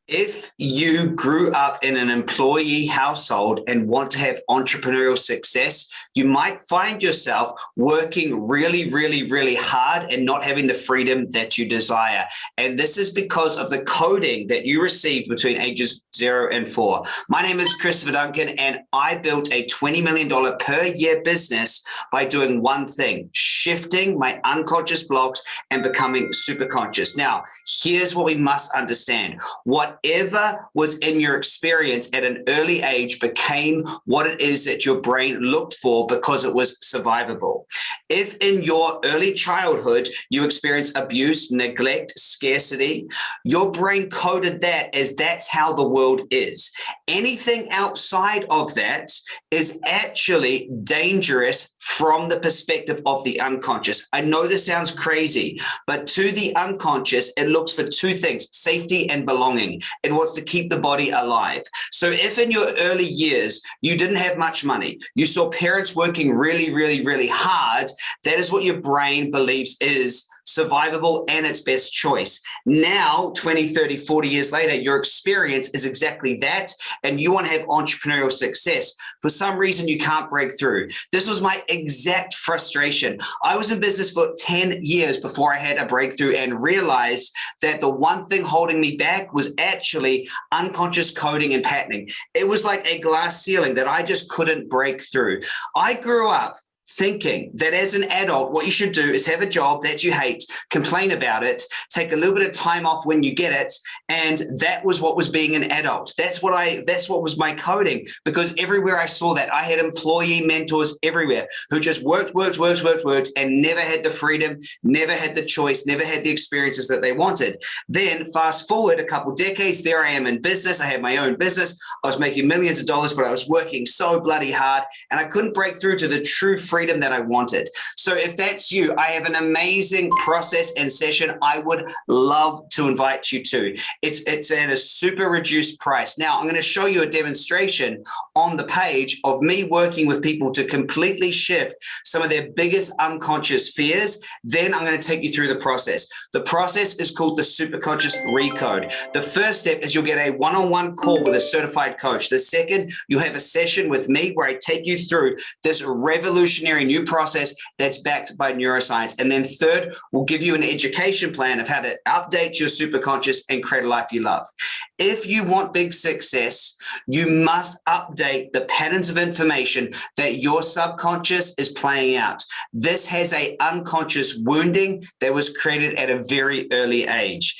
If you grew up in an employee household and want to have entrepreneurial success, you might find yourself working really, really, really hard and not having the freedom that you desire. And this is because of the coding that you received between ages 0 and 4. My name is Christopher Duncan, and I built a $20 million per year business by doing one thing: shifting my unconscious blocks and becoming super conscious. Now, here's what we must understand. Whatever was in your experience at an early age became what it is that your brain looked for because it was survivable. If in your early childhood you experienced abuse, neglect, scarcity, your brain coded that as that's how the world is. Anything outside of that is actually dangerous from the perspective of the unconscious. I know this sounds crazy, but to the unconscious, it looks for two things: safety and belonging. It wants to keep the body alive. So if in your early years, you didn't have much money, you saw parents working really, really, really hard, that is what your brain believes is survivable and its best choice. Now, 20, 30, 40 years later, your experience is exactly that, and you want to have entrepreneurial success. For some reason, you can't break through. This was my exact frustration. I was in business for 10 years before I had a breakthrough and realized that the one thing holding me back was actually unconscious coding and patterning. It was like a glass ceiling that I just couldn't break through. I grew up thinking that as an adult, what you should do is have a job that you hate, complain about it, take a little bit of time off when you get it. And that was what was being an adult. That's what was my coding, because everywhere I saw that, I had employee mentors everywhere who just worked, and never had the freedom, never had the choice, never had the experiences that they wanted. Then fast forward a couple decades, there I am in business. I had my own business. I was making millions of dollars, but I was working so bloody hard, and I couldn't break through to the true freedom that I wanted. So if that's you, I have an amazing process and session I would love to invite you to. It's at a super reduced price. Now, I'm going to show you a demonstration on the page of me working with people to completely shift some of their biggest unconscious fears. Then I'm going to take you through the process. The process is called the Superconscious Recode. The first step is you'll get a one-on-one call with a certified coach. The second, you'll have a session with me where I take you through this revolutionary new process that's backed by neuroscience. And then third, we'll give you an education plan of how to update your superconscious and create a life you love. If you want big success, you must update the patterns of information that your subconscious is playing out. This has an unconscious wounding that was created at a very early age.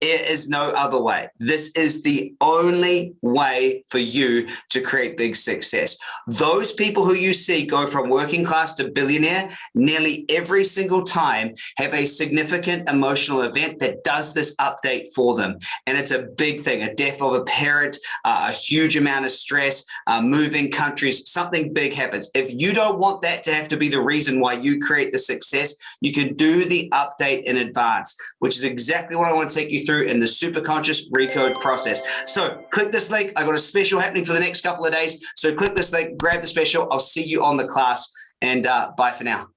It is no other way. This is the only way for you to create big success. Those people who you see go from working class to billionaire, nearly every single time have a significant emotional event that does this update for them. And it's a big thing: a death of a parent, a huge amount of stress, moving countries, something big happens. If you don't want that to have to be the reason why you create the success, you can do the update in advance, which is exactly what I want to take you through in the Superconscious Recode process. So click this link. I got a special happening for the next couple of days. So click this link, grab the special. I'll see you on the class, and bye for now.